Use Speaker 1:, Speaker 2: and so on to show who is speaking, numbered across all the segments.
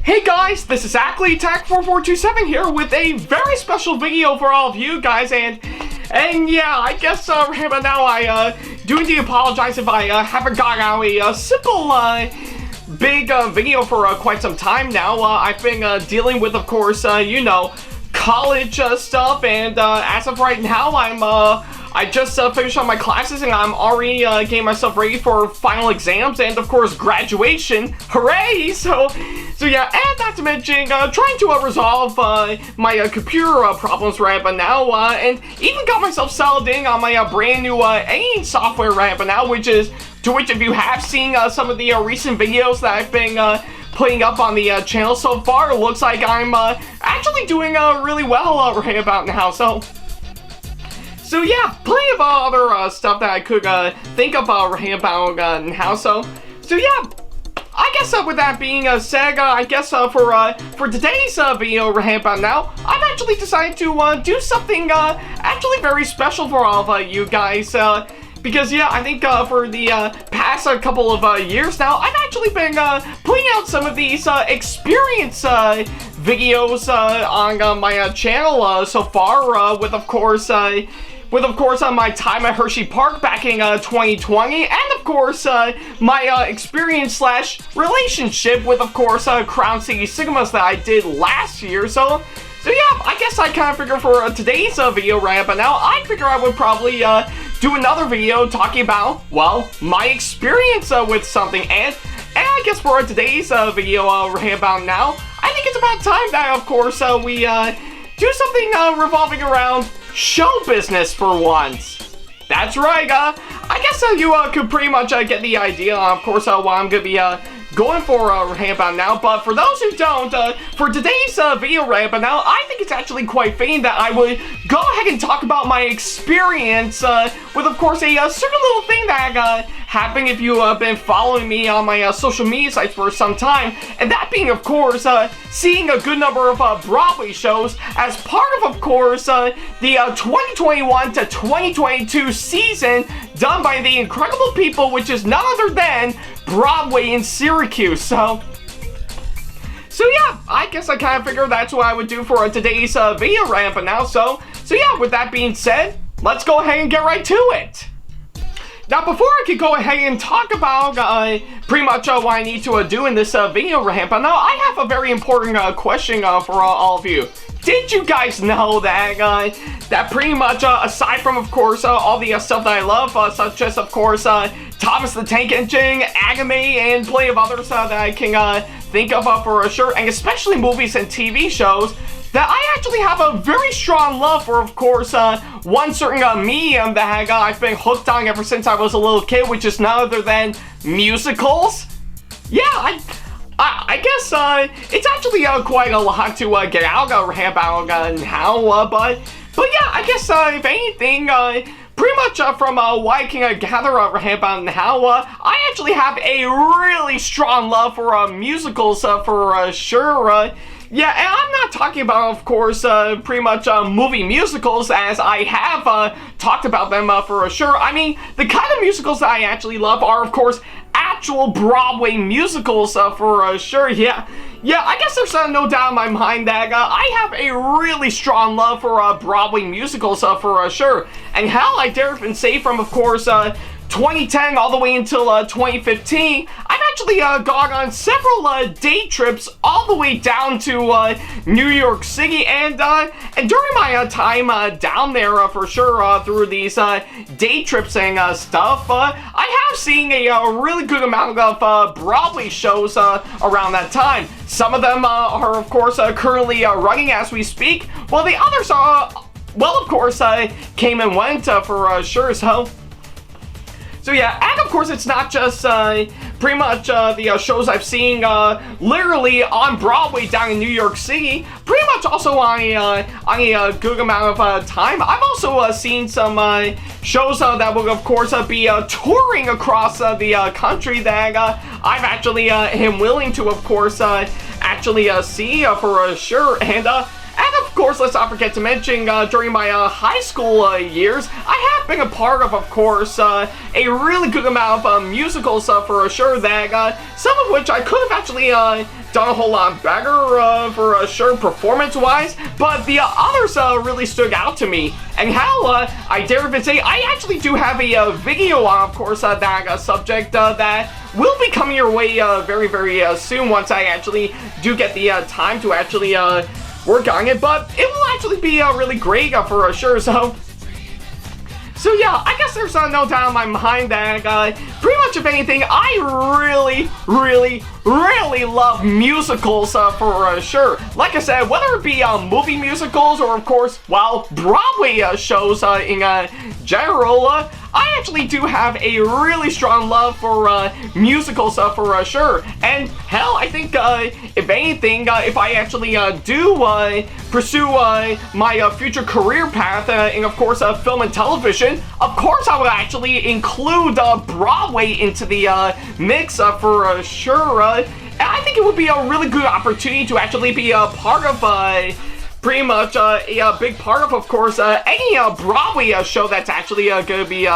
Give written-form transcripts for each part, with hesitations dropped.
Speaker 1: Hey guys, this is Ackley SamAttack4427 here with a very special video for all of you guys, and yeah, I guess right about now I do indeed apologize if I haven't got out a simple big video for quite some time now. I've been dealing with, of course, you know, college stuff, and as of right now, I just finished on my classes, and I'm already getting myself ready for final exams and, of course, graduation. Hooray! So yeah, and not to mention trying to resolve my computer problems right about now, and even got myself settled in on my brand new editing software right about now, which if you have seen some of the recent videos that I've been putting up on the channel so far, it looks like I'm actually doing really well right about now. So yeah, plenty of other stuff that I could think of right about now. So yeah, I guess with that being said, I guess for today's video right about now, I've actually decided to do something actually very special for all of you guys. Because yeah, I think for the past couple of years now, I've actually been putting out some of these experience videos on my channel so far, with of course my time at Hershey Park back in 2020, and of course my experience / relationship with, of course, Crown City Cinemas that I did last year. So yeah, I guess I kind of figure for today's video right about now, I figure I would probably do another video talking about, well, my experience with something, and I guess for today's video right about now, I think it's about time that, of course, we do something revolving around show business for once. That's right, I guess you could pretty much get the idea, of course, what I'm gonna be going for right about now. But for those who don't, for today's video right about now, I think it's actually quite fitting that I would go ahead and talk about my experience with, of course, a certain little thing that happened if you have been following me on my social media sites for some time, and that being, of course, seeing a good number of Broadway shows as part of course, the 2021 to 2022 season done by the incredible people, which is none other than Broadway in Syracuse. So yeah, I guess I kind of figured that's what I would do for today's video right up and now. So yeah, with that being said, let's go ahead and get right to it. Now, before I could go ahead and talk about pretty much what I need to do in this video right up now, I have a very important question for all of you. Did you guys know that that pretty much aside from, of course, all the stuff that I love, such as, of course, Thomas the Tank Engine, anime, and plenty of others that I can think of for sure, and especially movies and TV shows, that I actually have a very strong love for, of course, one certain medium that I've been hooked on ever since I was a little kid, which is none other than musicals. Yeah, I guess it's actually quite a lot to get out about now, but yeah, I guess if anything, pretty much from what I can gather about now, I actually have a really strong love for musicals for sure. Yeah, and I'm not talking about, of course, pretty much movie musicals, as I have talked about them for sure. I mean, the kind of musicals that I actually love are, of course, actual Broadway musicals for sure. Yeah, I guess there's no doubt in my mind that I have a really strong love for Broadway musicals for sure. And hell, I dare even say from, of course, 2010 all the way until 2015, I've actually gone on several day trips all the way down to New York City, and during my time down there for sure, through these day trips and stuff, I have seen a really good amount of Broadway shows around that time. Some of them are, of course, currently running as we speak, while the others are, well, of course, came and went for sure. So yeah, and of course it's not just pretty much the shows I've seen literally on Broadway down in New York City. Pretty much also on a good amount of time, I've also seen some shows that will, of course, be touring across the country that I've actually am willing to, of course, actually see for sure. And of of course, let's not forget to mention, during my high school years, I have been a part of course, a really good amount of musicals for sure, that some of which I could have actually done a whole lot better for sure performance-wise, but the others really stood out to me. And hell, I dare even say I actually do have a video on, of course, that subject that will be coming your way very, very soon once I actually do get the time to actually work on it, but it will actually be really great for sure. So yeah, I guess there's no doubt in my mind that pretty much, if anything, I really love musicals for sure. Like I said, whether it be movie musicals or, of course, well, Broadway shows in general, I actually do have a really strong love for musicals for sure. And hell, I think if anything, if I actually do pursue my future career path in, of course, film and television, of course I would actually include Broadway into the mix for sure. And I think it would be a really good opportunity to actually be a part of pretty much a big part of course, any Broadway show that's actually going to be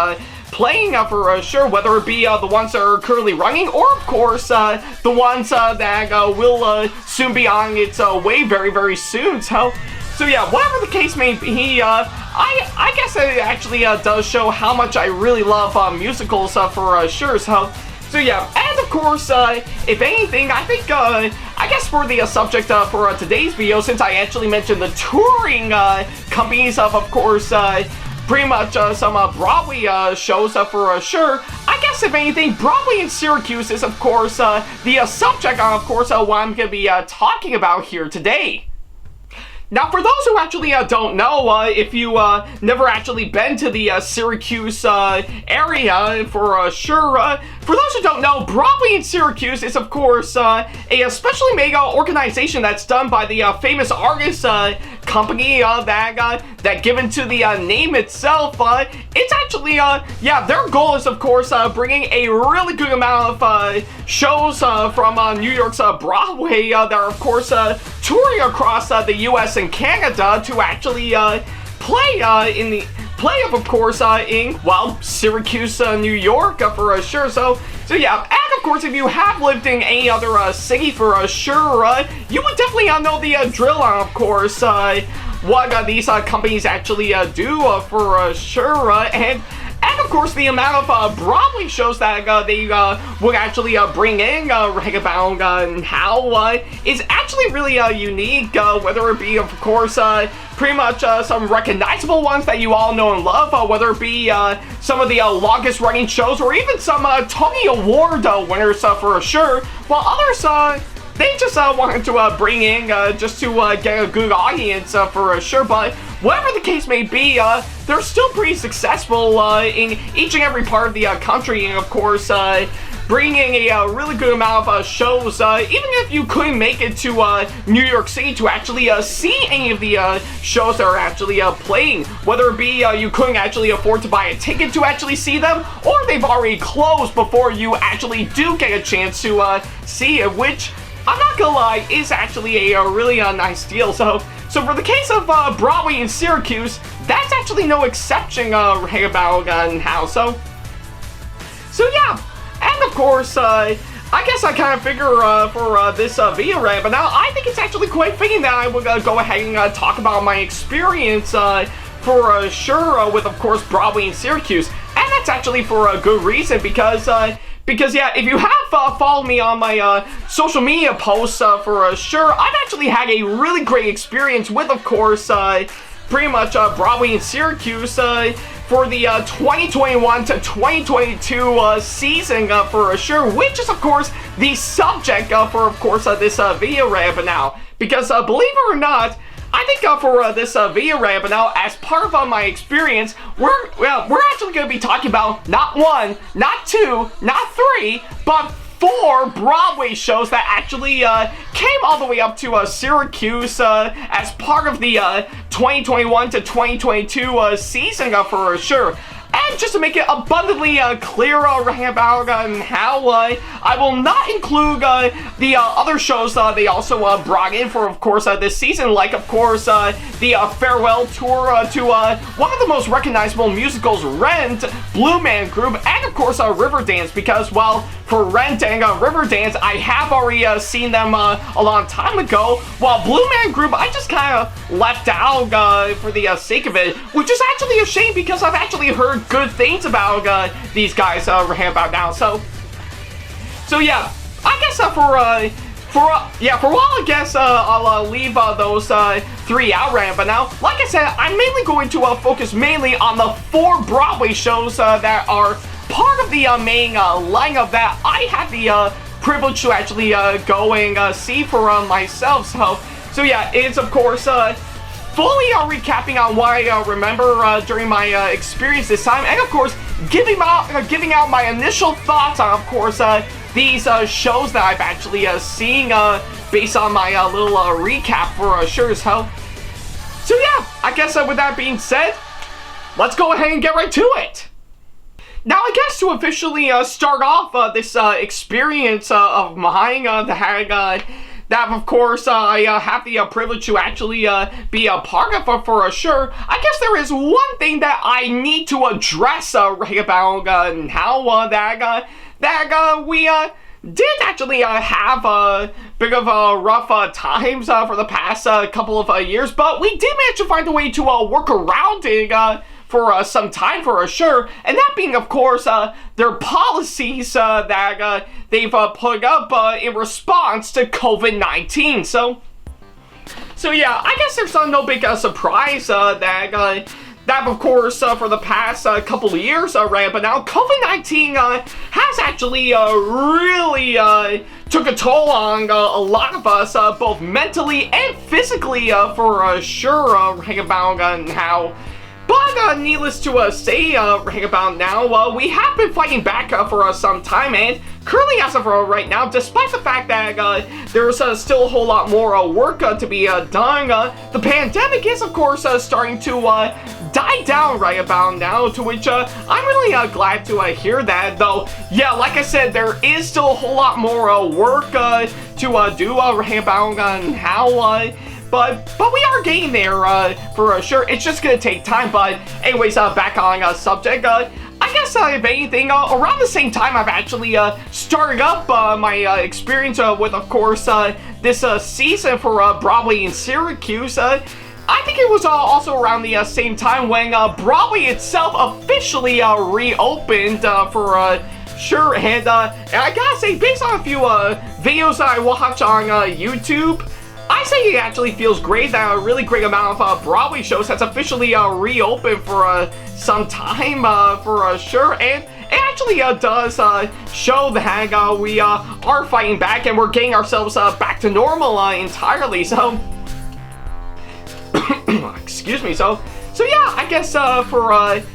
Speaker 1: playing for sure, whether it be the ones that are currently running, or of course the ones that will soon be on its way very, very soon. So yeah, whatever the case may be, I guess it actually does show how much I really love musicals for sure. So yeah, and of course, if anything, I think, I guess for the subject for today's video, since I actually mentioned the touring companies of course, pretty much some Broadway shows for sure, I guess if anything, Broadway in Syracuse is, of course, the subject on, of course, what I'm going to be talking about here today. Now, for those who actually don't know, if you never actually been to the Syracuse area for sure, for those who don't know, Broadway in Syracuse is, of course, a specially made organization that's done by the famous artist company that given to the name itself. It's actually, yeah, their goal is, of course, bringing a really good amount of shows from New York's Broadway that are, of course, touring across the U.S. and Canada to actually play of course, in, well, Syracuse, New York for sure. So yeah, and of course, if you have lived in any other city for sure, you would definitely know the drill on, of course, what these companies actually do for sure, and of course, the amount of Broadway shows that they would actually bring in right about and how is actually really unique, whether it be, of course, pretty much some recognizable ones that you all know and love, whether it be some of the longest running shows, or even some Tony Award winners for sure, while others, they just wanted to bring in just to get a good audience for sure. But whatever the case may be, they're still pretty successful in each and every part of the country, and of course, bringing a really good amount of shows, even if you couldn't make it to New York City to actually see any of the shows that are actually playing, whether it be you couldn't actually afford to buy a ticket to actually see them, or they've already closed before you actually do get a chance to see it, which, I'm not gonna lie, is actually a really nice deal. So for the case of Broadway in Syracuse, that's actually no exception right about how. So yeah, and of course, I guess I kind of figure for this video right, but now I think it's actually quite fitting that I would go ahead and talk about my experience for sure with, of course, Broadway in Syracuse, and that's actually for a good reason, because yeah, if you have followed me on my social media posts for sure, I've actually had a really great experience with, of course, pretty much Broadway in Syracuse for the 2021 to 2022 season for sure, which is, of course, the subject for, of course, this video right now. Because believe it or not, I think for this video right now, as part of my experience, we're actually going to be talking about not one, not two, not three, but 4 Broadway shows that actually came all the way up to Syracuse as part of the 2021 to 2022 season for sure. And And just to make it abundantly clear about how I will not include the other shows they also brought in for, of course, this season, like, of course, the farewell tour to one of the most recognizable musicals, Rent, Blue Man Group, and, of course, Riverdance, because, well, for Rent and Riverdance, I have already seen them a long time ago, while Blue Man Group, I just kind of left out for the sake of it, which is actually a shame because I've actually heard good things about these guys right about now. So yeah, I guess for a while, I guess I'll leave those three out right but now. Like I said, I'm mainly going to focus mainly on the 4 Broadway shows that are part of the main lineup that I had the privilege to actually go and see for myself. So yeah, it's of course fully recapping on what I remember during my experience this time, and of course giving out my initial thoughts on, of course, these shows that I've actually seen based on my little recap for sure. So yeah, I guess with that being said, let's go ahead and get right to it. Now, I guess to officially start off this experience of mine that, of course, I have the privilege to actually be a part of for sure, I guess there is one thing that I need to address right about how that we did actually have a bit of rough times for the past couple of years, but we did manage to find a way to work around it for some time for sure, and that being, of course, their policies that they've put up in response to COVID-19. So yeah, I guess there's no big surprise that of course for the past couple of years, right? But now COVID-19 has actually really took a toll on a lot of us, both mentally and physically, for sure, right about how. But needless to say, right about now, we have been fighting back for some time, and currently as of right now, despite the fact that there's still a whole lot more work to be done, the pandemic is, of course, starting to die down right about now, to which I'm really glad to hear that, though, yeah, like I said, there is still a whole lot more work to do right about how. But we are getting there for sure. It's just gonna take time. But anyways, back on subject. I guess if anything, around the same time I've actually started up my experience with, of course, this season for Broadway in Syracuse. I think it was also around the same time when Broadway itself officially reopened for sure. And I gotta say, based on a few videos I watch on YouTube, I say it actually feels great that a really great amount of Broadway shows has officially reopened for some time for sure, and it actually does show that we are fighting back and we're getting ourselves back to normal entirely. So excuse me. So yeah, I guess for what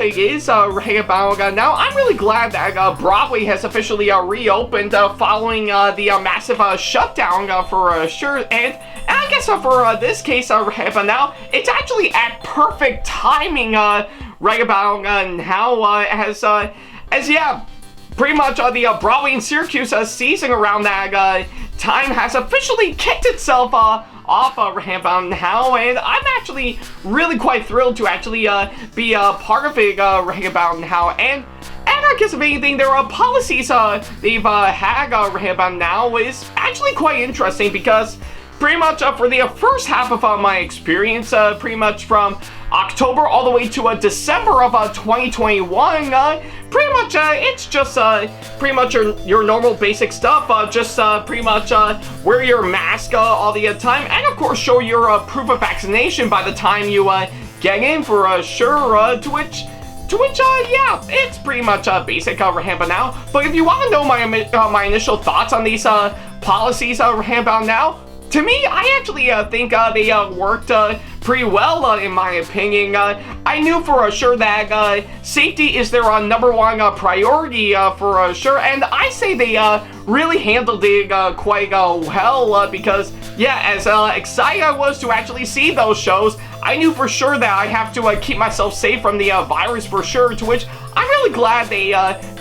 Speaker 1: it is right about now, I'm really glad that Broadway has officially reopened following the massive shutdown for sure. And I guess for this case right about now, it's actually at perfect timing right about now as yeah, pretty much the Broadway in Syracuse season around that time has officially kicked itself off right about now, and I'm actually really quite thrilled to actually be a part of it right about now. And I guess if anything, their policies they've had right about now is actually quite interesting, because pretty much for the first half of my experience, pretty much from October all the way to December of 2021, pretty much it's just pretty much your normal basic stuff, just pretty much wear your mask all the time, and of course show your proof of vaccination by the time you get in for sure, to which yeah, it's pretty much basic right about now. But if you want to know my initial thoughts on these policies right about now, to me, I actually think they worked pretty well, in my opinion. I knew for sure that safety is their number one priority for sure, and I say they really handled it quite well because, yeah, as excited I was to actually see those shows, I knew for sure that I have to keep myself safe from the virus for sure, to which I'm really glad they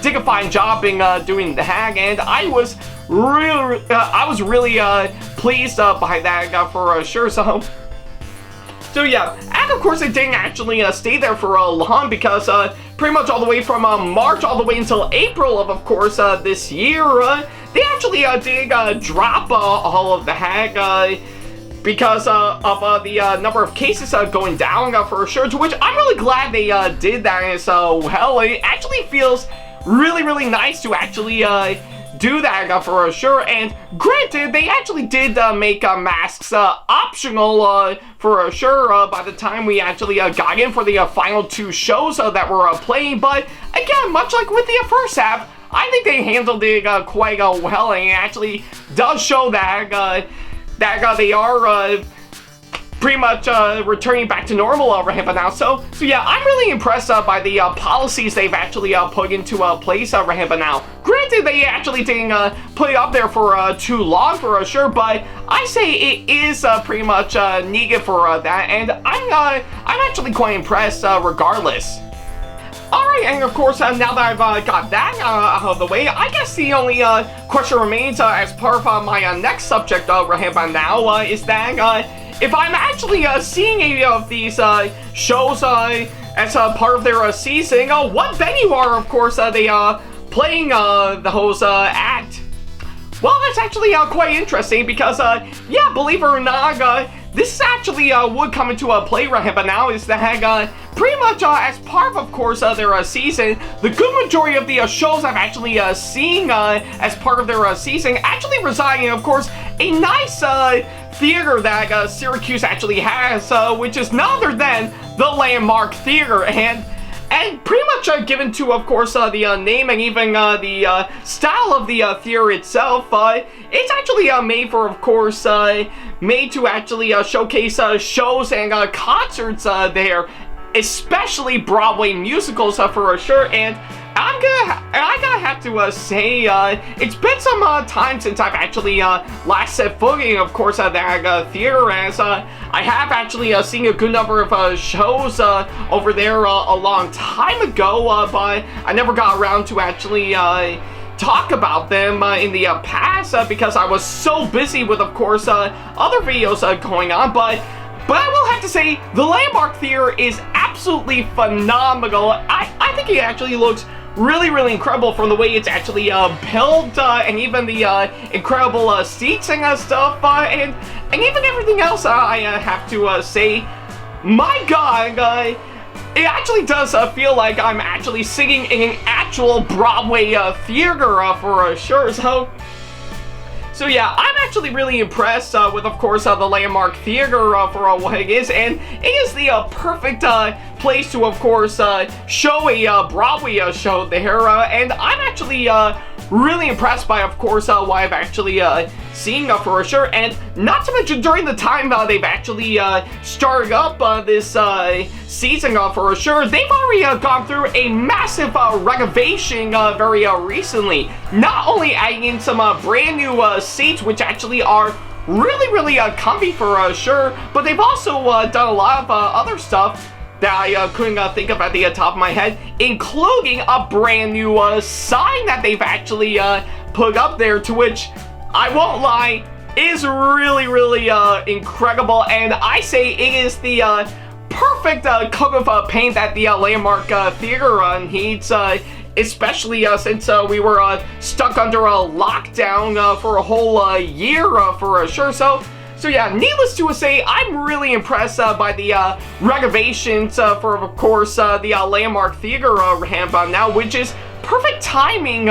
Speaker 1: did a fine job in doing that, and I was really pleased by that for sure. So yeah, and of course it didn't actually stay there for long because pretty much all the way from March all the way until April of course this year, they actually did drop all of the hack because of the number of cases going down for sure, to which I'm really glad they did that as well. It actually feels really nice to actually do that for sure, and granted, they actually did make masks optional for sure by the time we actually got in for the final two shows that were playing, but again, much like with the first half, I think they handled it quite well, and it actually does show that they are pretty much returning back to normal right now. So yeah, I'm really impressed by the policies they've actually put into place right now. Granted, they actually didn't put it up there for too long for sure, but I say it is pretty much needed for that, and I'm actually quite impressed regardless. Alright, and of course, now that I've got that out of the way, I guess the only question remains as part of my next subject right now is that if I'm actually seeing any of these shows as part of their season, what venue are, of course, they playing those at? Well, that's actually quite interesting because, yeah, believe it or not, this actually would come into play right now, is that pretty much as part of course, their season, the good majority of the shows I've actually seen as part of their season actually reside in, of course, a nice theater that Syracuse actually has, which is none other than the Landmark Theater, and pretty much given to, of course, the name and even the style of the theater itself. It's actually made for, of course, made to actually showcase shows and concerts there, especially Broadway musicals for sure. And I gotta have to say, it's been some time since I've actually last set footing, of course, at that theater, as I have actually seen a good number of shows over there a long time ago, but I never got around to actually talk about them in the past because I was so busy with, of course, other videos going on, but I will have to say, the Landmark Theater is absolutely phenomenal. I think it actually looks really incredible from the way it's actually built, and even the incredible seats and stuff, and even everything else. I have to say, my God, it actually does feel like I'm actually singing in an actual Broadway theater for sure. So yeah, I'm actually really impressed with, of course, the Landmark Theater for what it is, and it is the perfect place to, of course, show a Broadway show there, and I'm actually really impressed by, of course, what I've actually seen for sure, and not to mention during the time they've actually started up this season for sure, they've already gone through a massive renovation very recently, not only adding in some brand new seats, which actually are really comfy for sure, but they've also done a lot of other stuff that I couldn't think of at the top of my head, including a brand new sign that they've actually put up there, to which, I won't lie, is really incredible, and I say it is the perfect coat of paint that the Landmark Theater needs, especially since we were stuck under a lockdown for a whole year for sure. So yeah, needless to say, I'm really impressed by the renovations for, of course, the Landmark Theater ramp now, which is perfect timing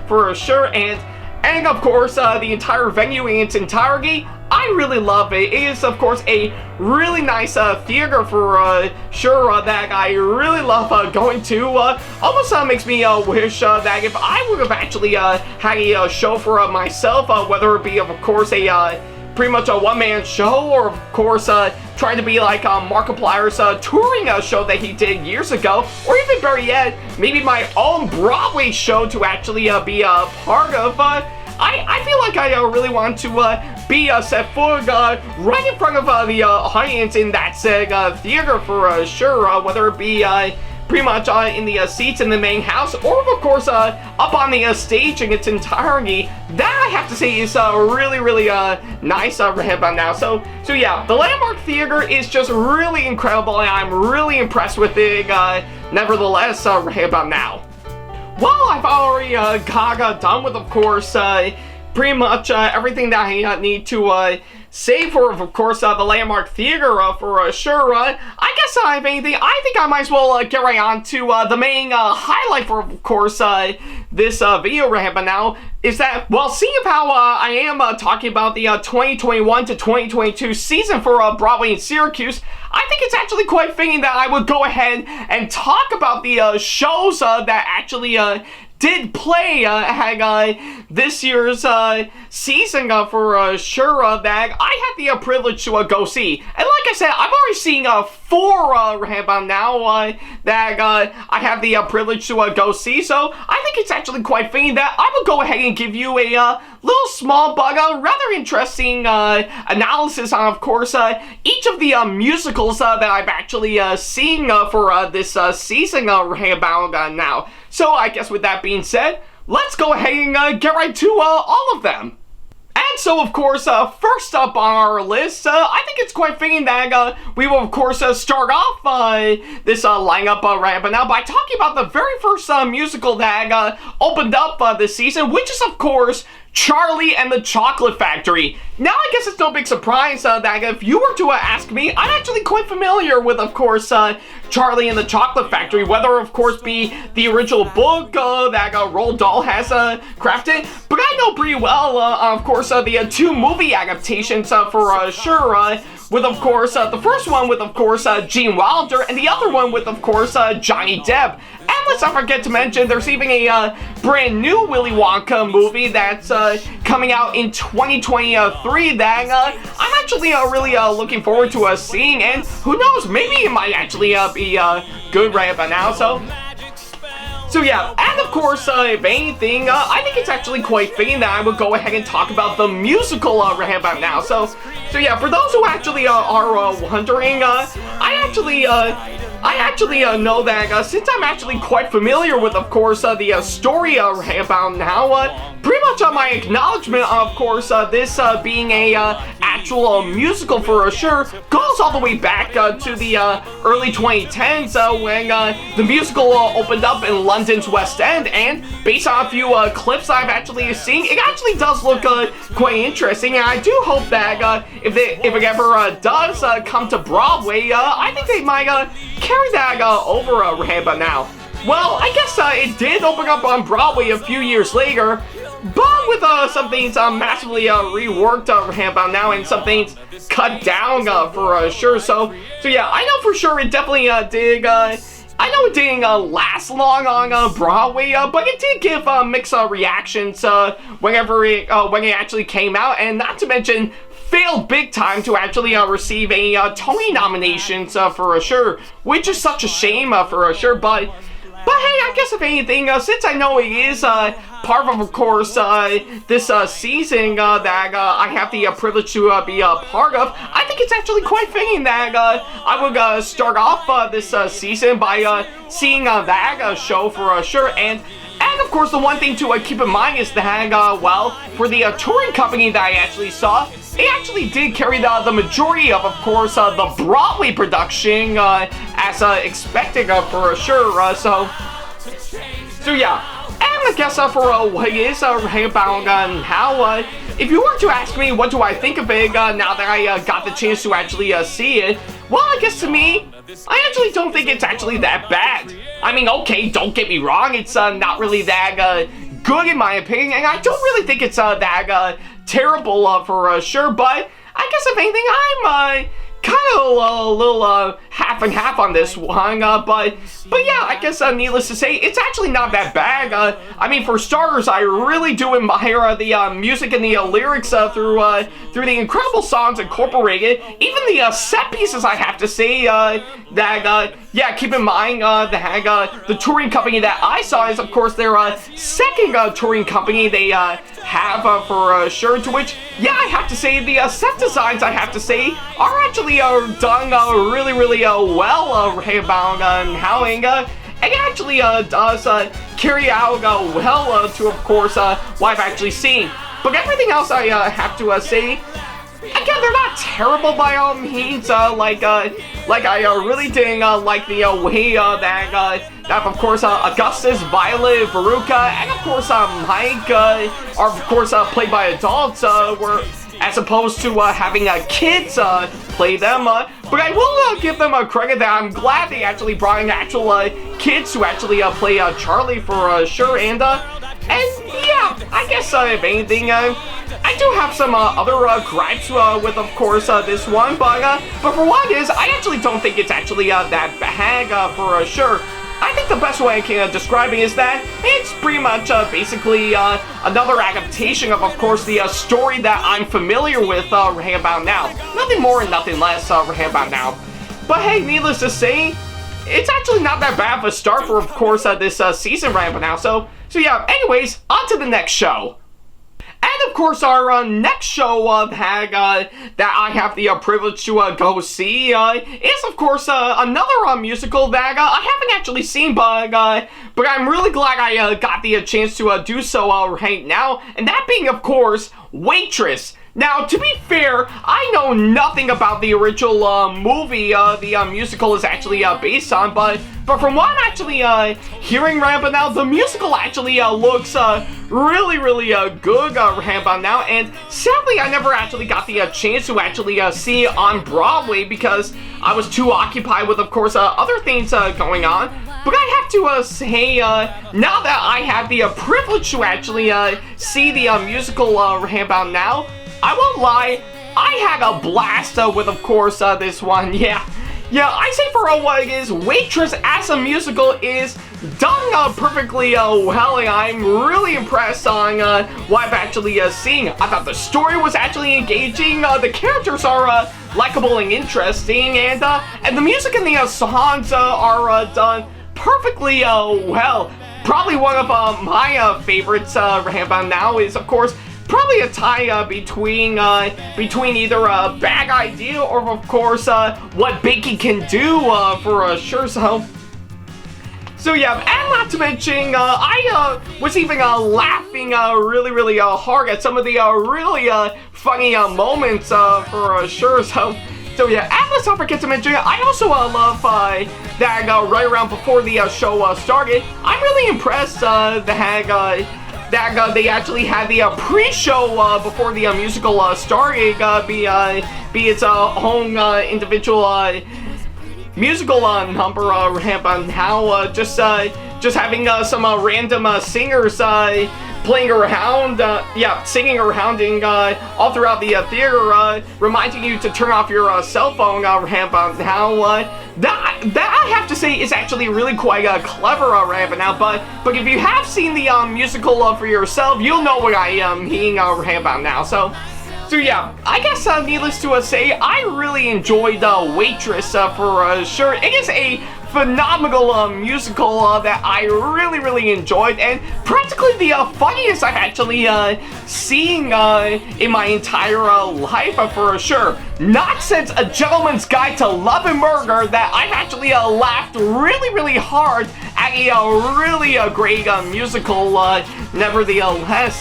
Speaker 1: for sure, and of course, the entire venue in its entirety, I really love it. It is, of course, a really nice theater for sure that I really love going to. Almost makes me wish that if I would have actually had a show for myself, whether it be, of course, a pretty much a one-man show, or of course trying to be like Markiplier's touring show that he did years ago, or even better yet, maybe my own Broadway show to actually be a part of. I feel like I really want to be set foot right in front of the audience in that said theater for sure, whether it be pretty much in the seats in the main house, or of course up on the stage in its entirety. That I have to say is really, really nice right about now. So yeah, the Landmark Theater is just really incredible, and I'm really impressed with it. Nevertheless, right about now. Well, I've already got done with, of course, pretty much everything that I need to say for, of course, the Landmark Theater for sure. I guess if anything, I think I might as well get right on to the main highlight for, of course, this video right now. Is that, well, seeing how I am talking about the 2021 to 2022 season for Broadway in Syracuse, I think it's actually quite fitting that I would go ahead and talk about the shows that actually did play this year's season for sure that I had the privilege to go see. And like I said, I've already seen 4 now that I have the privilege to go see, so I think it's actually quite fitting that I will go ahead and give you a little small but rather interesting analysis on, of course, each of the musicals that I've actually seen for this season about now. So I guess with that being said, let's go ahead and get right to all of them. And so, of course, first up on our list, I think it's quite fitting that we will, of course, start off this lineup right now by talking about the very first musical that opened up this season, which is, of course, Charlie and the Chocolate Factory. Now, I guess it's no big surprise that if you were to ask me, I'm actually quite familiar with, of course, Charlie and the Chocolate Factory, whether, of course, be the original book that Roald Dahl has crafted, but I know pretty well, of course, the 2 movie adaptations for sure, with, of course, the first one with, of course, Gene Wilder, and the other one with, of course, Johnny Depp. And let's not forget to mention, there's even a brand new Willy Wonka movie that's coming out in 2023 that I'm actually really looking forward to seeing, and who knows, maybe it might actually be good right about now. So yeah, and of course, if anything, I think it's actually quite fitting that I would go ahead and talk about the musical right about now. So yeah, for those who actually are wondering, I actually know that since I'm actually quite familiar with, of course, the story right about now, pretty much my acknowledgement, of course, this being a actual musical for sure goes all the way back to the early 2010s when the musical opened up in London's West End, and based on a few clips I've actually seen, it actually does look quite interesting, and I do hope that if it ever does come to Broadway, I think they might carry that over right about now. Well, I guess it did open up on Broadway a few years later, but with some things massively reworked right about now, and some things cut down for sure. So yeah, I know for sure it definitely did. I know it didn't last long on Broadway, but it did give mixed reactions whenever when it actually came out, and not to mention failed big time to actually receive a Tony nominations for sure, which is such a shame for sure. But hey, I guess if anything, since I know it is part of course, this season that I have the privilege to be a part of, I think it's actually quite fitting that I would start off this season by seeing that show for sure. And of course, the one thing to keep in mind is that, well, for the touring company that I actually saw, it actually did carry the majority of course, the Broadway production as expected for sure. So yeah. And I guess for what it is about how, if you were to ask me what do I think of it now that I got the chance to actually see it, well, I guess to me, I actually don't think it's actually that bad. I mean, okay, don't get me wrong, it's not really that good in my opinion, and I don't really think it's that terrible for sure, but I guess if anything, I'm kind of a little half and half on this one, but yeah, I guess needless to say, it's actually not that bad. I mean, for starters, I really do admire the music and the lyrics through the incredible songs incorporated. Even the set pieces, I have to say, yeah, keep in mind the touring company that I saw is, of course, their second touring company they have for sure, to which, yeah, I have to say, the set designs, I have to say, are actually done really, really well right about how it actually does carry out well to, of course, what I've actually seen. But everything else I have to say, again, they're not terrible by all means. Like I really didn't like the way that of course Augustus, Violet, Veruca, and of course Mike are of course played by adults, were as opposed to having kids play them. But I will give them credit that I'm glad they actually brought in actual kids to actually play Charlie for sure. And yeah, I guess if anything, I do have some other gripes with, of course, this one, but for what it is, I actually don't think it's actually that bad for sure. I think the best way I can describe it is that it's pretty much basically another adaptation of course, the story that I'm familiar with right about now. Nothing more and nothing less right about now. But hey, needless to say, it's actually not that bad of a start for, of course, this season right about now. So yeah, anyways, on to the next show. And of course, our next show that I have the privilege to go see is, of course, another musical that I haven't actually seen, but I'm really glad I got the chance to do so right now. And that being, of course, Waitress. Now, to be fair, I know nothing about the original movie the musical is actually based on, but from what I'm actually hearing right about now, the musical actually looks really, really good right about now, and sadly, I never actually got the chance to actually see it on Broadway because I was too occupied with, of course, other things going on. But I have to say, now that I have the privilege to actually see the musical right about now, I won't lie, I had a blast with, of course, this one. Yeah, I say for what it is, Waitress as a musical is done perfectly well, and I'm really impressed on what I've actually seen. I thought the story was actually engaging, the characters are likable and interesting, and the music and the songs are done perfectly well. Probably one of my favorites right about now is, of course, probably a tie between either a Bad Idea or, of course, What Bakey Can Do for sure. So yeah, and not to mention, I was even laughing really, really hard at some of the really funny moments for sure. So yeah, and let's not forget to mention, I also love that right around before the show started, I'm really impressed that they actually had the pre-show before the musical started, be its own individual musical number ramp on how just having some random singers playing around, singing around and all throughout the theater, reminding you to turn off your cell phone ramp on how that I have to say is actually really quite clever ramp now. But if you have seen the musical for yourself, you'll know what I am meaning ramp on now. So yeah, I guess needless to say, I really enjoyed Waitress for sure. It is a phenomenal musical that I really, really enjoyed, and practically the funniest I've actually seen in my entire life for sure. Not since A Gentleman's Guide to Love and Murder that I've actually laughed really, really hard at a really great musical nevertheless.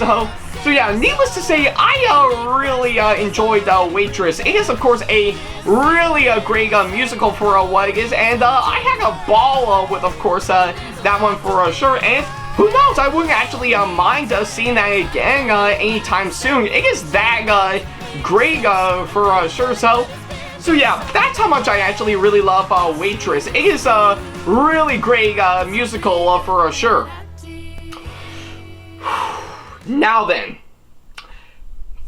Speaker 1: So yeah, needless to say, I really enjoyed Waitress. It is, of course, a really great musical for what it is, and I had a ball with, of course, that one for sure, and who knows, I wouldn't actually mind seeing that again anytime soon. It is that great for sure. So yeah, that's how much I actually really love Waitress. It is a really great musical for sure. Now then,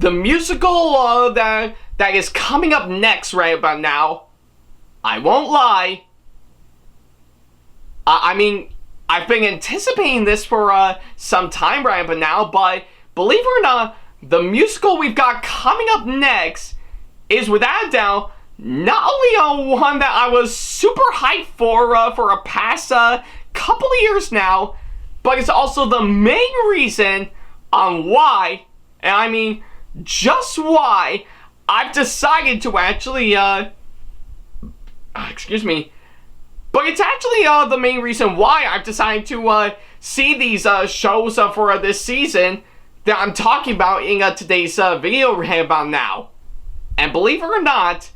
Speaker 1: the musical that is coming up next right about now I won't lie. I mean, I've been anticipating this for some time right but now, but believe it or not, the musical we've got coming up next is without a doubt not only one that I was super hyped for a past couple of years now, but it's also the main reason on why, and I mean just why, I've decided to actually, excuse me, but it's actually the main reason why I've decided to see these shows for this season that I'm talking about in today's video right about now. And believe it or not,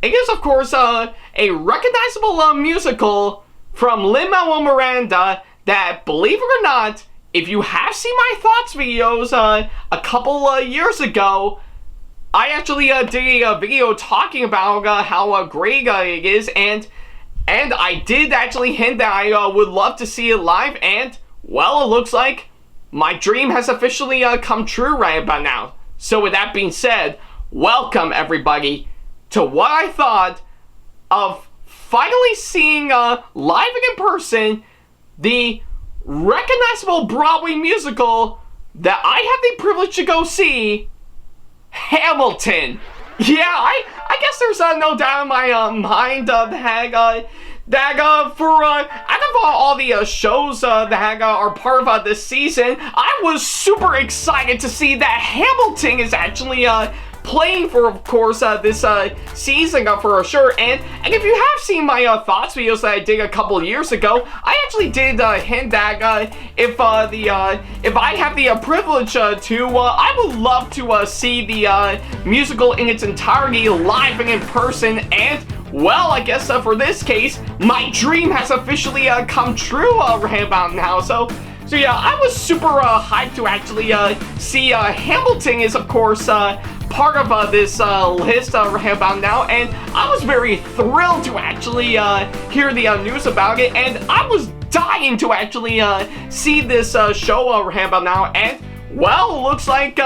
Speaker 1: it is of course a recognizable musical from Lin-Manuel Miranda that, believe it or not, if you have seen my thoughts videos a couple years ago, I actually did a video talking about how great it is, and I did actually hint that I would love to see it live, and, well, it looks like my dream has officially come true right about now. So with that being said, welcome everybody to what I thought of finally seeing live and in person the recognizable Broadway musical that I have the privilege to go see, Hamilton. Yeah, I guess there's no doubt in my mind that for out of all the shows that are part of this season, I was super excited to see that Hamilton is actually playing for, of course, this season for sure. And if you have seen my thoughts videos that I did a couple of years ago, I actually did hint that if I have the privilege to, I would love to see the musical in its entirety live and in person. And, well, I guess for this case, my dream has officially come true right about now. So yeah, I was super hyped to actually see Hamilton is, of course, part of this list right about now, and I was very thrilled to actually hear the news about it, and I was dying to actually see this show right about now. And, well, looks like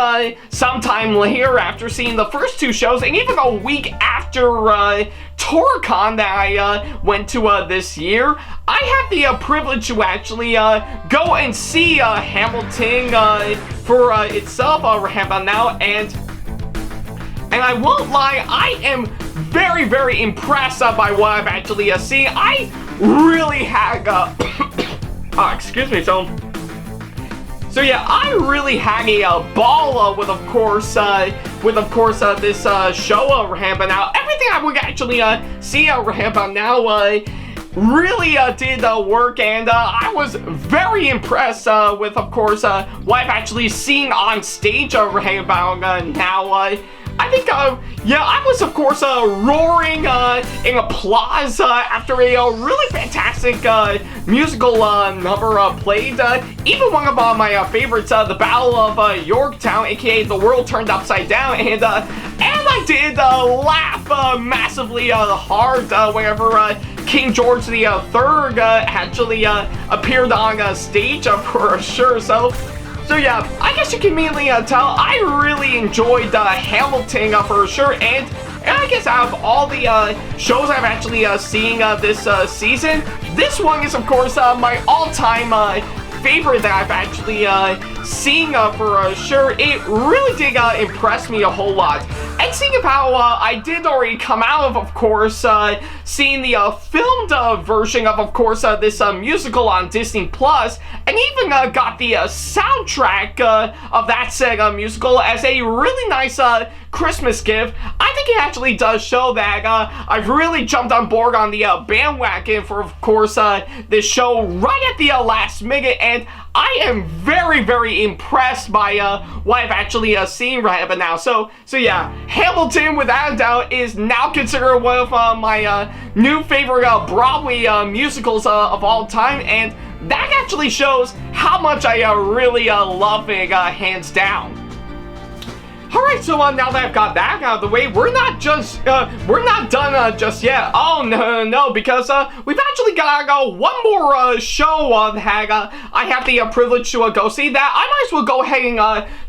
Speaker 1: sometime later, after seeing the first two shows, and even a week after TourCon that I went to this year, I had the privilege to actually go and see Hamilton for itself right about now, and I won't lie, I am very, very impressed by what I've actually seen. I really had excuse me, so yeah, I really had a ball with, of course, this show right about now. Everything I would actually see right about now really did work, and I was very impressed with, of course, what I've actually seen on stage right about now. I think, yeah, I was, of course, roaring in applause after a really fantastic musical number played. Even one of my favorites, the Battle of Yorktown, aka The World Turned Upside Down, and I did laugh massively hard whenever King George III actually appeared on stage for sure. So yeah, I guess you can immediately tell I really enjoyed Hamilton for sure, and I guess out of all the shows I've actually seen this season, this one is, of course, my all-time favorite that I've actually seen for sure. It really did impress me a whole lot. And seeing how I did already come out of course, seeing the filmed version of course, this musical on Disney Plus, and even got the soundtrack of that said musical as a really nice Christmas gift. I think it actually does show that I've really jumped on board on the bandwagon for, of course, this show right at the last minute, and I am very, very impressed by what I've actually seen right about now. So yeah, Hamilton, without a doubt, is now considered one of my new favorite Broadway musicals of all time, and that actually shows how much I really love it, hands down. Alright, so now that I've got that out of the way, we're not done just yet. Oh, no, because we've actually got one more show that I have the privilege to go see that I might as well go ahead and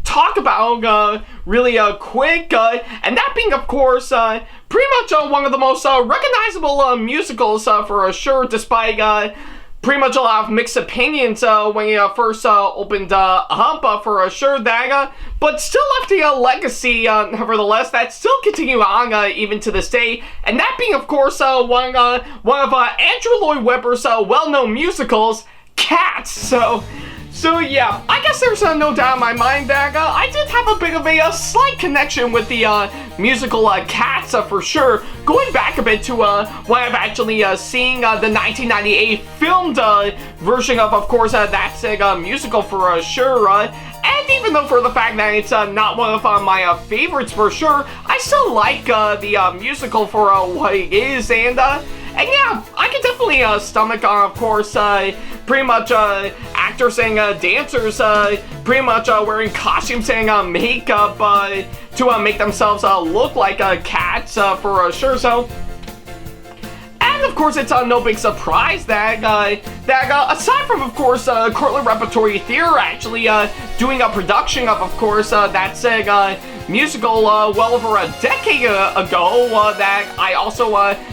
Speaker 1: talk about really quick, and that being, of course, pretty much one of the most recognizable musicals for sure, despite pretty much a lot of mixed opinions when he first opened up for sure, that, but still left a legacy, nevertheless, that still continue on even to this day, and that being, of course, one of Andrew Lloyd Webber's well-known musicals, Cats. So yeah, I guess there's no doubt in my mind that I did have a bit of a slight connection with the musical Cats for sure, going back a bit to when I've actually seen the 1998 filmed version of course, that musical for sure, and even though for the fact that it's not one of my favorites for sure, I still like the musical for what it is, and yeah, I can definitely stomach of course, pretty much actors and dancers pretty much wearing costumes and makeup to make themselves look like cats for sure. So, and of course, it's no big surprise that aside from, of course, Cortland Repertory Theater actually doing a production of course, that musical well over a decade ago that I also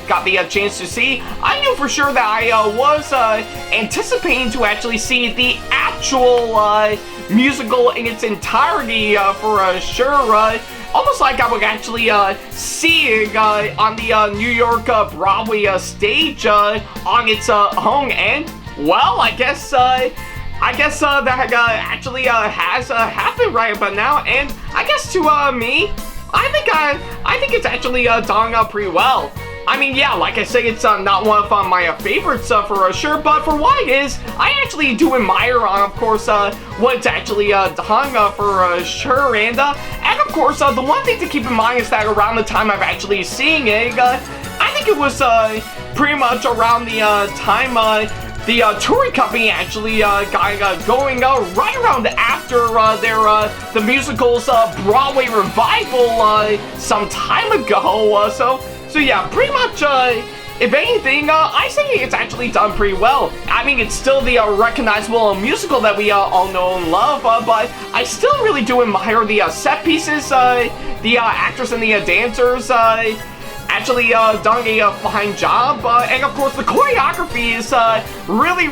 Speaker 1: got the chance to see, I knew for sure that I was anticipating to actually see the actual musical in its entirety for sure. Almost like I would actually see it on the New York Broadway stage on its own, and well, I guess that actually has happened right about now, and I guess to me, I think it's actually done pretty well. I mean, yeah, like I say, it's not one of my favorites for sure, but for what it is, I actually do admire, of course, what it's actually done for sure, and of course, the one thing to keep in mind is that around the time I've actually seen it, I think it was pretty much around the time the touring company actually got going right around after the musical's Broadway revival some time ago, so yeah, pretty much, if anything, I say it's actually done pretty well. I mean, it's still the recognizable musical that we all know and love, but I still really do admire the set pieces, the actors and the dancers, actually done a fine job, and of course the choreography is really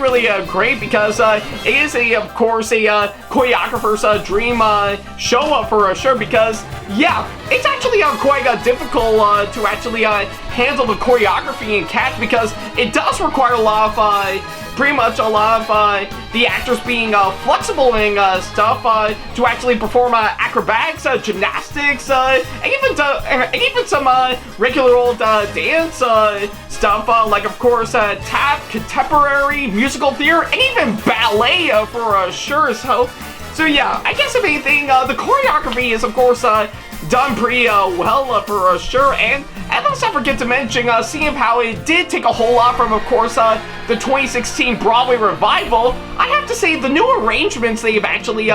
Speaker 1: great, because it is of course a choreographer's dream show for sure, because yeah, it's actually quite difficult to actually handle the choreography in Cats, because it does require a lot of pretty much a lot of the actors being flexible and stuff to actually perform acrobatics, gymnastics, and even some regular old dance stuff, like of course tap, contemporary, musical theater, and even ballet for sure. So yeah, I guess if anything, the choreography is of course done pretty well for sure, and let's not forget to mention seeing how it did take a whole lot from, of course, the 2016 Broadway revival. I have to say the new arrangements they've actually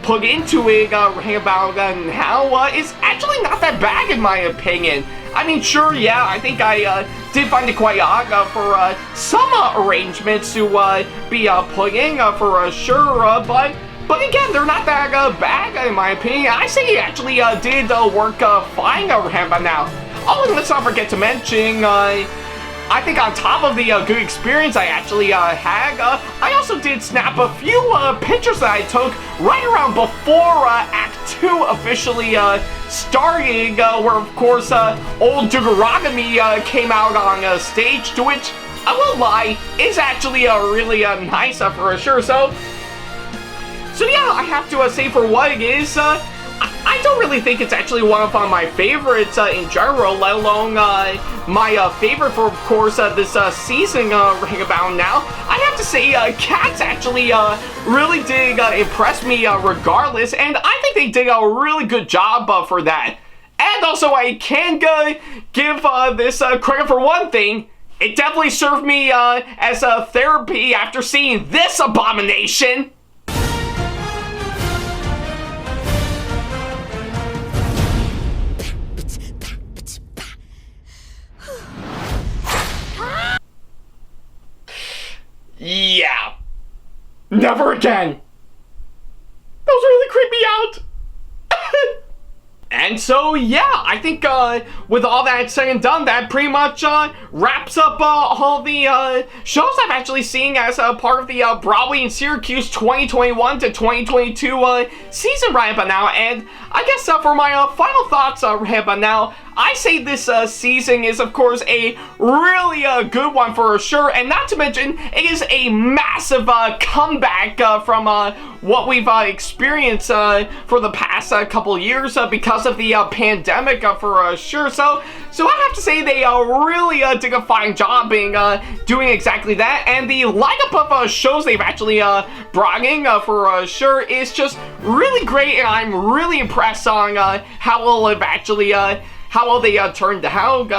Speaker 1: put into it right about now is actually not that bad in my opinion. I mean, sure, yeah, I think I did find it quite odd for some arrangements to be put in for sure, but again, they're not that bad in my opinion. I say it actually did work fine by now. Oh, and let's not forget to mention, I think on top of the good experience I actually had, I also did snap a few pictures that I took right around before Act 2 officially started, where of course old Deuteronomy came out on stage, to which, I won't lie, is actually really nice for sure. So yeah, I have to say for what it is, I don't really think it's actually one of my favorites in general, let alone my favorite for, of course, this season right about now. I have to say, Cats actually really did impress me regardless, and I think they did a really good job for that. And also, I can give this credit for one thing. It definitely served me as therapy after seeing this abomination. Yeah. Never again. Those really creep me out. And so, yeah, I think with all that said and done, that pretty much wraps up all the shows I've actually seen as part of the Broadway and Syracuse 2021 to 2022 season right about now. And I guess for my final thoughts right about now, I say this season is, of course, a really good one for sure, and not to mention, it is a massive comeback from what we've experienced for the past couple years because of the pandemic for sure. So I have to say they really did a fine job in doing exactly that, and the lineup of shows they've actually brought in for sure is just really great, and I'm really impressed on how well they've actually how well they turned out.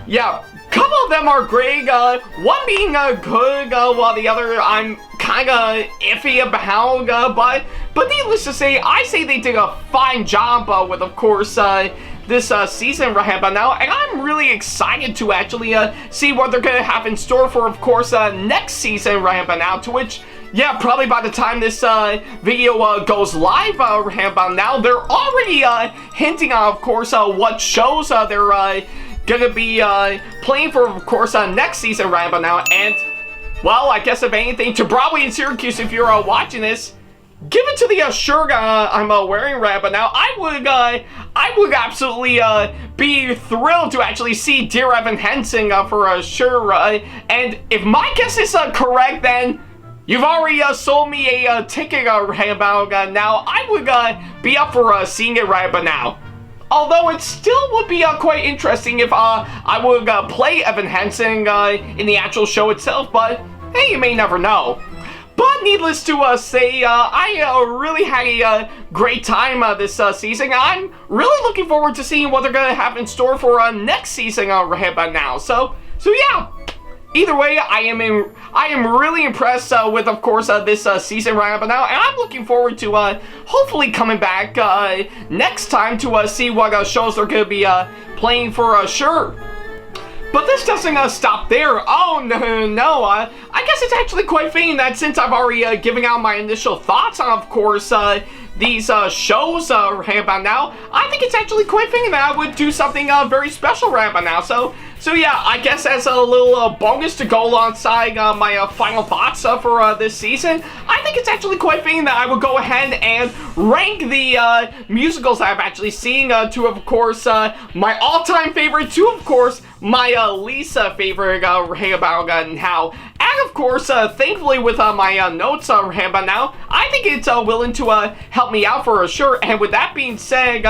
Speaker 1: Yeah, a couple of them are great, one being good, while the other I'm kinda iffy about, but needless to say, I say they did a fine job with, of course, this season right about now, and I'm really excited to actually see what they're gonna have in store for, of course, next season right about now, to which, yeah, probably by the time this video goes live right about now, they're already hinting on, of course, what shows they're gonna be playing for, of course, next season right about now. And, well, I guess if anything, to Broadway and Syracuse, if you're watching this, give it to the shirt I'm wearing right about now. I would absolutely be thrilled to actually see Dear Evan Hansen for sure. And if my guess is correct, then you've already sold me a ticket right about now. I would be up for seeing it right about now. Although it still would be quite interesting if I would play Evan Hansen in the actual show itself, but hey, you may never know. But needless to say, I really had a great time this season. I'm really looking forward to seeing what they're going to have in store for next season right about now. So yeah. Either way, I am really impressed with, of course, this season right about now, and I'm looking forward to hopefully coming back next time to see what shows they're going to be playing for sure. But this doesn't stop there. Oh, no. I guess it's actually quite fitting that since I've already given out my initial thoughts on, of course, these shows right about now, I think it's actually quite fitting that I would do something very special right about now. So yeah, I guess as a little bonus to go alongside my final thoughts for this season, I think it's actually quite fitting that I would go ahead and rank the musicals I've actually seen to, of course, my all-time favorite to, of course, my least favorite right about now. And of course, thankfully with my notes right about now, I think it's willing to help me out for sure. And with that being said,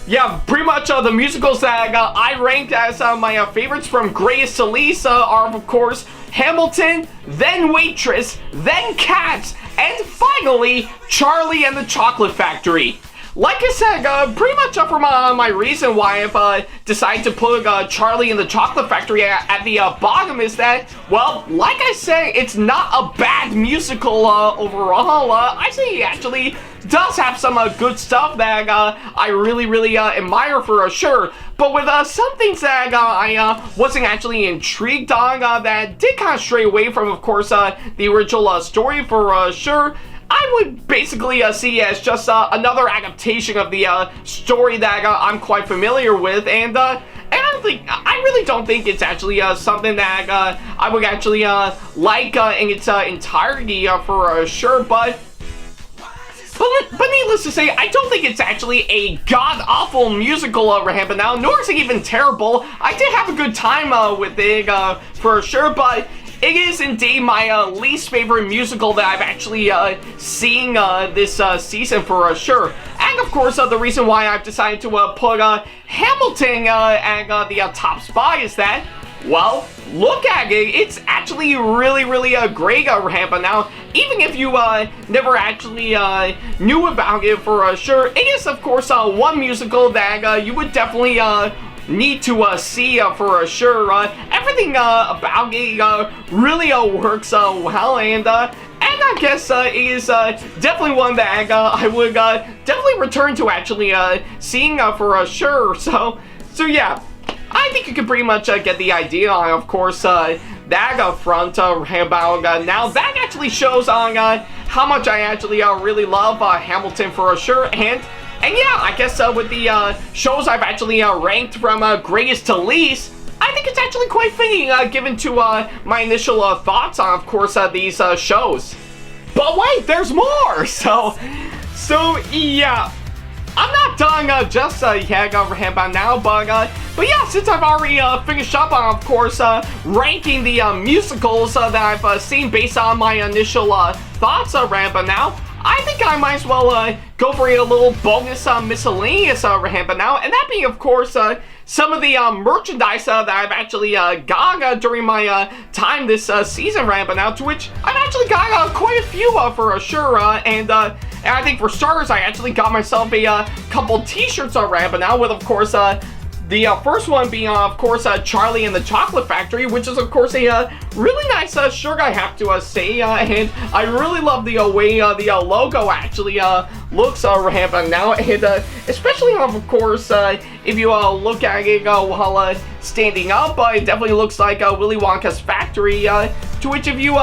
Speaker 1: yeah, pretty much the musicals that I ranked as my favorites from greatest to least are, of course, Hamilton, then Waitress, then Cats, and finally, Charlie and the Chocolate Factory. Like I said, pretty much from my reason why I've decided to put Charlie and the Chocolate Factory at the bottom is that, well, like I said, it's not a bad musical overall. I say it actually does have some good stuff that I really admire for sure. But with some things that I wasn't actually intrigued on that did kind of stray away from, of course, the original story for sure. I would basically see it as just another adaptation of the story that I'm quite familiar with, and I really don't think it's actually something that I would actually like in its entirety for sure. But needless to say, I don't think it's actually a god-awful musical right now, nor is it even terrible. I did have a good time with it for sure, but it is indeed my least favorite musical that I've actually seen this season for sure. And of course, the reason why I've decided to put Hamilton at the top spot is that, well, look at it. It's actually really great right now. Even if you never actually knew about it for sure, it is of course one musical that you would definitely need to see for sure. Everything about it really works well, and I guess it is definitely one that I would definitely return to actually seeing for sure. So yeah, I think you can pretty much get the idea on, of course, that front about now. That actually shows on how much I actually really love Hamilton for sure. And And yeah, I guess with the shows I've actually ranked from greatest to least, I think it's actually quite fitting given to my initial thoughts on, of course, these shows. But wait, there's more! So yeah. I'm not done just yet about now, but yeah, since I've already finished up on, of course, ranking the musicals that I've seen based on my initial thoughts about now, I think I might as well go for a little bonus miscellaneous about now, and that being, of course, some of the merchandise that I've actually got during my time this season about now, to which I've actually got quite a few for sure, and I think for starters, I actually got myself a couple t-shirts about now, with, of course, the first one being, of course, Charlie and the Chocolate Factory, which is, of course, a really nice shirt, I have to say, and I really love the way the logo actually looks about now, and especially, of course, if you look at it while standing up, it definitely looks like Willy Wonka's factory, to which if you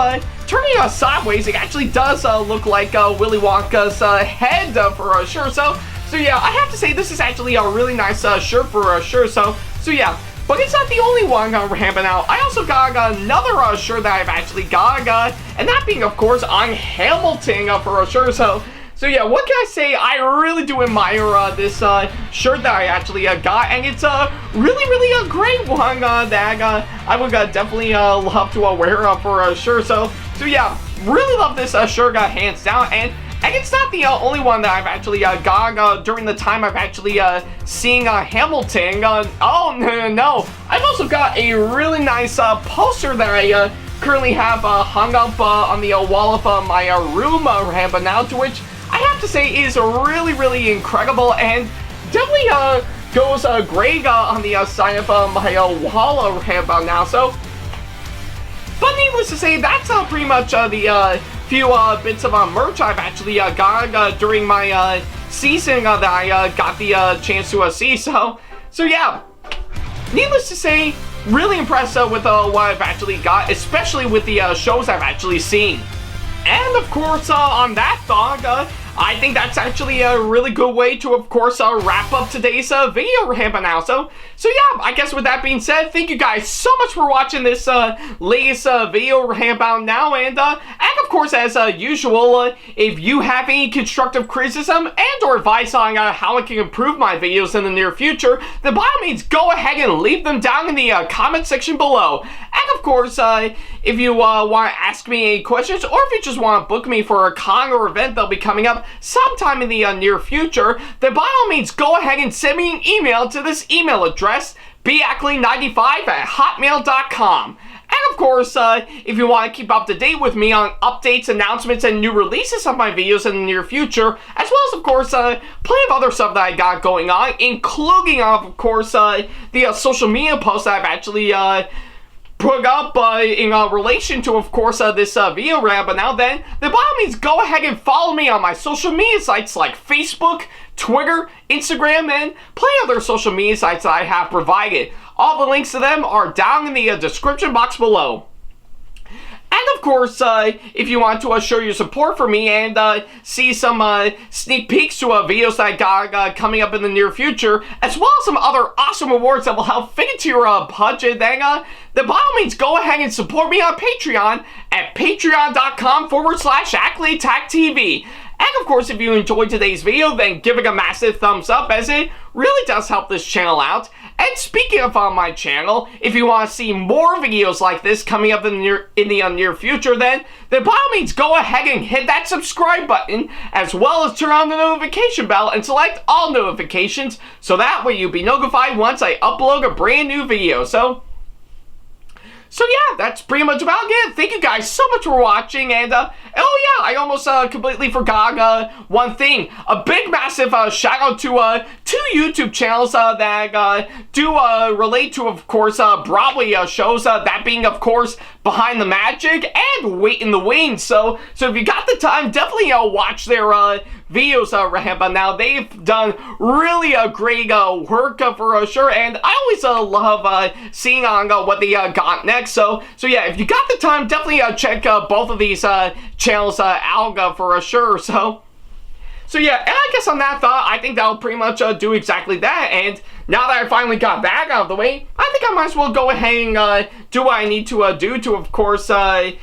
Speaker 1: turn it sideways, it actually does look like Willy Wonka's head for sure. So yeah, I have to say this is actually a really nice shirt for sure. So yeah, but it's not the only one ramping out. I also got another shirt that I've actually got, and that being, of course, on Hamilton for sure. So yeah, what can I say? I really do admire this shirt that I actually got, and it's really a great one that I would definitely love to wear for sure. So yeah, really love this shirt hands down, and it's not the only one that I've actually got during the time I've actually seen Hamilton. Oh, no. I've also got a really nice poster that I currently have hung up on the wall of my room but now, to which I have to say is really incredible, and definitely goes great on the side of my wall about now. So, but needless to say, that's pretty much the few bits of merch I've actually got during my season that I got the chance to see. So yeah, needless to say, really impressed with what I've actually got, especially with the shows I've actually seen. And of course, on that thought, I think that's actually a really good way to, of course, wrap up today's video ramp now. So yeah, I guess with that being said, thank you guys so much for watching this latest video ramp out now, and of course, as usual, if you have any constructive criticism and or advice on how I can improve my videos in the near future, then by all means, go ahead and leave them down in the comment section below. And of course, if you want to ask me any questions, or if you just want to book me for a con or event that'll be coming up sometime in the near future, then by all means, go ahead and send me an email to this email address, backley95@hotmail.com. And of course, if you want to keep up to date with me on updates, announcements, and new releases of my videos in the near future, as well as, of course, plenty of other stuff that I got going on, including, of course, the social media posts that I've actually put up in relation to, of course, this video ramp. But now then by all means, go ahead and follow me on my social media sites like Facebook, Twitter, Instagram, and plenty of other social media sites that I have provided. All the links to them are down in the description box below. And of course, if you want to show your support for me and see some sneak peeks to videos that I got coming up in the near future, as well as some other awesome awards that will help fit into your budget, then by all means, go ahead and support me on Patreon at patreon.com/AckleyTackTV. And of course, if you enjoyed today's video, then give it a massive thumbs up, as it really does help this channel out. And speaking of my channel, if you want to see more videos like this coming up in the near future, then by all means, go ahead and hit that subscribe button, as well as turn on the notification bell and select all notifications, so that way you'll be notified once I upload a brand new video. So yeah, that's pretty much about it. Thank you guys so much for watching, and oh yeah, I almost completely forgot one thing. A big massive shout out to two YouTube channels that do relate to, of course, Broadway shows, that being, of course, Behind the Magic and Wait in the Wings. So if you got the time, definitely watch their videos but now they've done really great work for sure, and I always love seeing on what they got next. So yeah, if you got the time, definitely check both of these channels out for sure. So So yeah, and I guess on that thought, I think that'll pretty much do exactly that. And now that I finally got that out of the way, I think I might as well go ahead and do what I need to do to, of course, like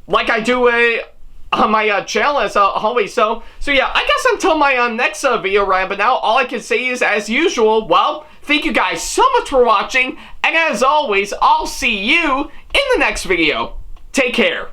Speaker 1: I do on my channel as always. So yeah, I guess until my next video, right? But now all I can say is, as usual, well, thank you guys so much for watching, and as always, I'll see you in the next video. Take care.